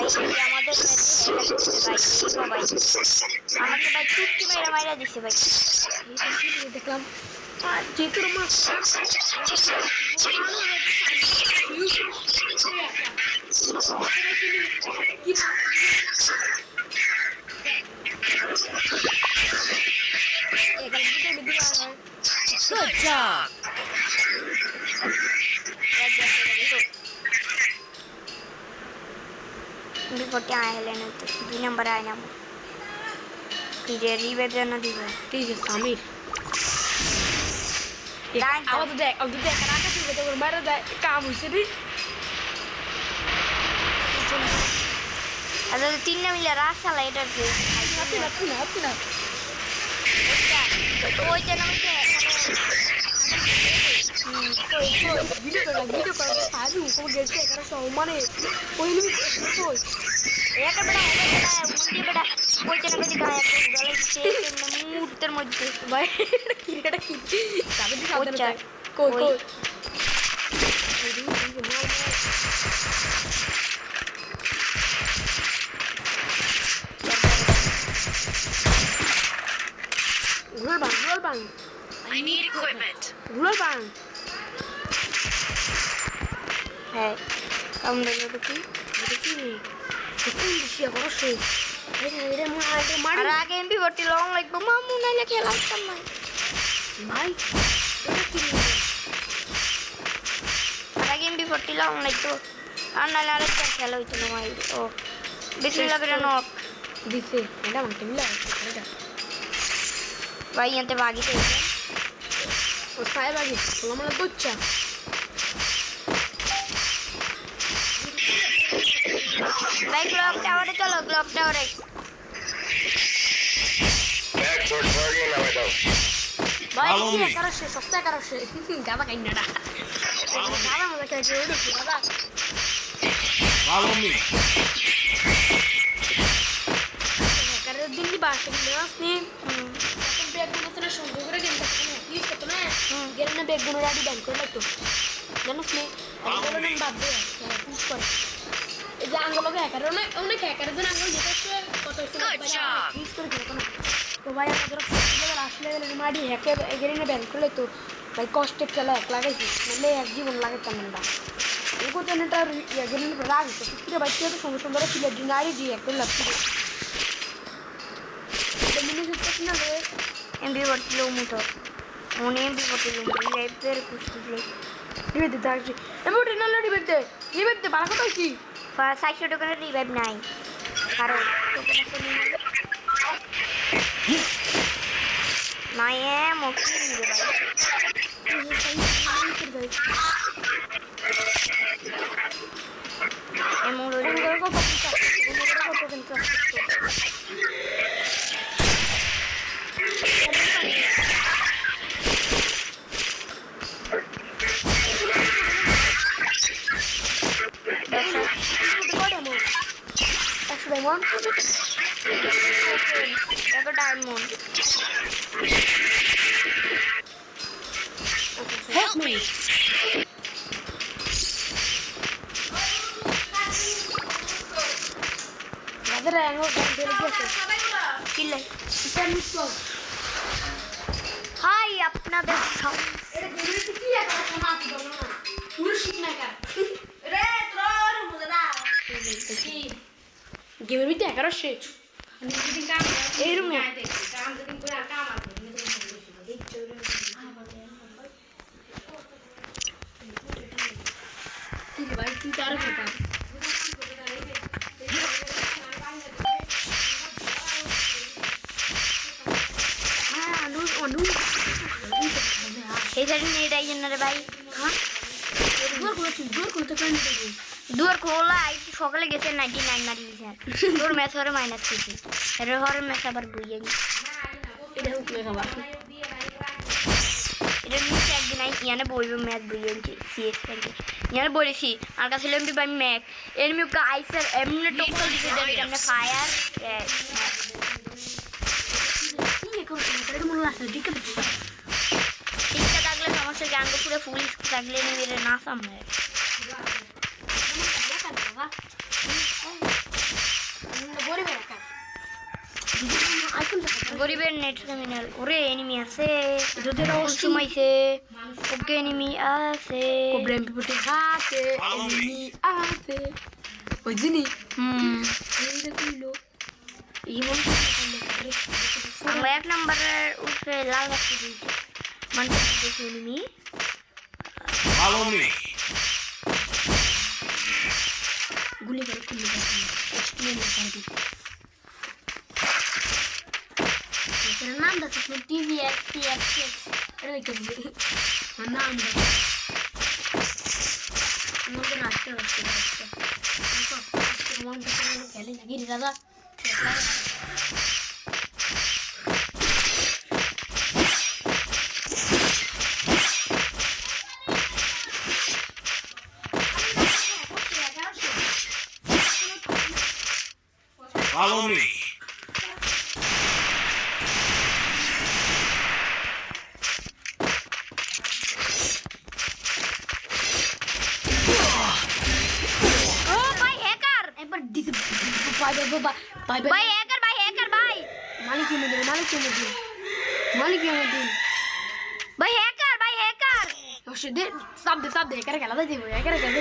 আমাদের আমাকে ভাই চুটকি মেরে মাইরা দিছে ভাই দেখলাম যে তোর মা Good job. बिफोर क्या आया लेने तो 2 नंबर आया ना तुझे रिवाइव जाना दिया ठीक है सामिर अब तो देख राका से तो मार दे काम हुई रे अरे 3 ने मिला रास्ता लाइटर से अपना कोई जना में video कर आजू को गेसे कर सो माने कोई नहीं कोई एक बड़ा मुंडी बड़ा कोई जना में दिखाया तो गले से मूड तर मध्य भाई किरेड़ा की तभी दिखा देना कोई Roll bang. I need equipment. Roll bang. है हम लोगों को कितनी दिशा करो अरे मार और आगे भी बटी लॉन्ग लाइक मामू ना लेके लास्ट में भाई और आगे भी बटी लॉन्ग लाइक तो अन्ना लाले क्या खेलो इतना माई ओ बिस्मिल्लाह बिना नॉक दिसे एंडा मन मिला भाई यहाँ ते बागी थे ओ साय बागी बोला मला दोच्चा भाई क्लॉक टावर चलो क्लॉक टावर है back toward target now I don't भाई ये करो से सकता करो से ज्यादा कहीं नड़ा ज्यादा मजा कर जोड़ ज्यादा Follow me. कर दिन की बात है ना अपने बैग में तो सुंदर করে গেম করতে না প্লিজ করতে না গেলে না ব্যাগ গুলো রাডি ব্যাংক করে লাগতো জানোস নে আঙ্গুলো নাম বাদ দে পুশ করে এই যে আঙ্গুলো হ্যাকার অনেক হ্যাকারের জন্য আঙ্গুল যেতে কত প্লিজ করে গেল না তো ভাই আমাদের ফুটবল আসলে মাডি হ্যাকে এগেরে না ব্যাংক করে তো ভাই কষ্টের খেলা এক লাগাইছি মানে এক জীবন লাগাতাম না এগো জেনারেটর এগেরে না রাগ তো কিরে ভাই তো সুন্দর প্লেয়ার ডিনারি দি এক লাগতো एमबी बटी लो मुठो उन्हें एमबी बटी लो रिवाइव पर कुछ ले रिवाइव दे दाग एमोट ना लो रिवाइव दे बाला कत की साइड शॉट करने रिवाइव नहीं करो नहीं है मोकी नहीं दे भाई एमोट को पता को पता Diamond. Ever diamond. Help me. Brother, I know that there is a Kill it. Ten minutes. Hi, अपना देखो. अरे गेम की है का समाप्त करो ना. पूरा सीखना कर. रे त्रोर मुझे गेम में भी करो से ए रूम में काम दिन पूरा काम आते ठीक है भाई तू तार होता हां अनु ये सारी नीड आई है ना भाई. हाँ. दूर को तो करने दे दूर खोला आई सकाले गेছে 99 মারি স্যার তোর ম্যাচ হরে মাইনাস দিছি এর হরে ম্যাচ আবার বুইয়ে এটা হুকলে খাবার এটা নিচে একদিন আই ইয়ানে বইবে ম্যাচ বুইয়ে সিএস থেকে ইয়ানে বলেছি আর কাছে এমবি বাই ম্যাক এনিমি উপরে আইসার এমনে টোকল দিতে দেন এমনে ফায়ার কি করব এটা মনে আছে ঠিক আছে ঠিকঠাক থাকলে সমস্যা কি আঙ্গ পুরো ফুল থাকলে মেরে না সামনে গরিবের নেট ক্রিমিনাল ওরে এনিমি আছে যদি অসুমাইছে ওকে এনিমি আছে প্রবলেম পিপটে হাতে এমনি আছে ওই দিনই এইটা কইলো ইমন আমরা 1 নম্বরের উপরে লাল বাতি দিয়েছি মানে দেখি এনিমি Follow me. গুলি করে খুলে দিই স্টিল করে দিই এর নাম দাও তুমি টিভি এক্স এর কি নাম দাও আমাকে নাচতে হচ্ছে তোমার দোকানে গেলে নাকি দাদা Follow me. ও ভাই হ্যাকার একবার দিতে বাই বাই বাই ভাই হ্যাকার ভাই মালিক দিন ভাই হ্যাকার ওসে দে সব দে করে খেলা দে করে খেলা দে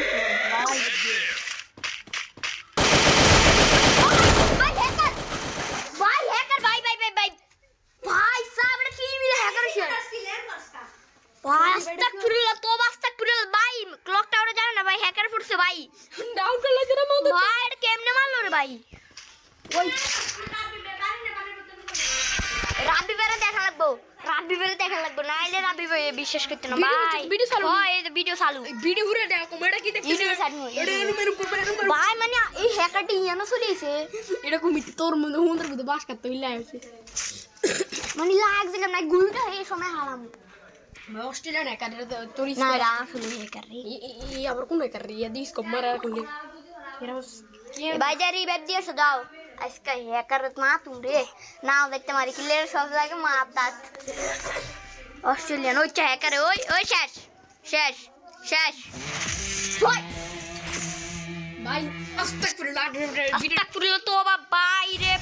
বাই ভাই সাহেব এটা কি মিলে হ্যাকার হইছে ভাই আস্তাগফিরুল্লাহ ভাই ক্লক টাওয়ারে যাও না ভাই হ্যাকার ফুটছে ভাই ডাউট লাগে না মত ভাই এটা কেমনে মারলো রে ভাই ওই রাব্বি বেরে দেখা লাগবো নাইলে রাব্বি ভাই বিশ্বাস করতে না ভাই ভিডিও চালু। হয় এই ভিডিও চালু ভিডিও ঘুরে দেখো কমেডা কি দেখছিস ভিডিও চালু এটা এনিমের উপর ভাই মানে এই হ্যাকারটি ইয়ানো চলেছে এরকম তোর মধ্যে হুমদের মধ্যে বাস করতে হইলা আছে মানে লাগছিল না গুলটা এই সময় হারাম অস্ট্রেলিয়ান হ্যাকার তোর না রা আসলে হ্যাকার রে এই আবার কোন হ্যাকার রে দিস কম মারা কোন এরা ভাই যারি ব্যাগ দিয়েছো যাও আজকে হ্যাকার না তুমি রে নাও দেখতে মারি কিলের সব লাগে মাথা অস্ট্রেলিয়ান ওই হ্যাকার ওই শেষ ওই ভাই আস্তাগফিরুল্লাহ আস্তাগফিরুল্লাহ তো ভাই রে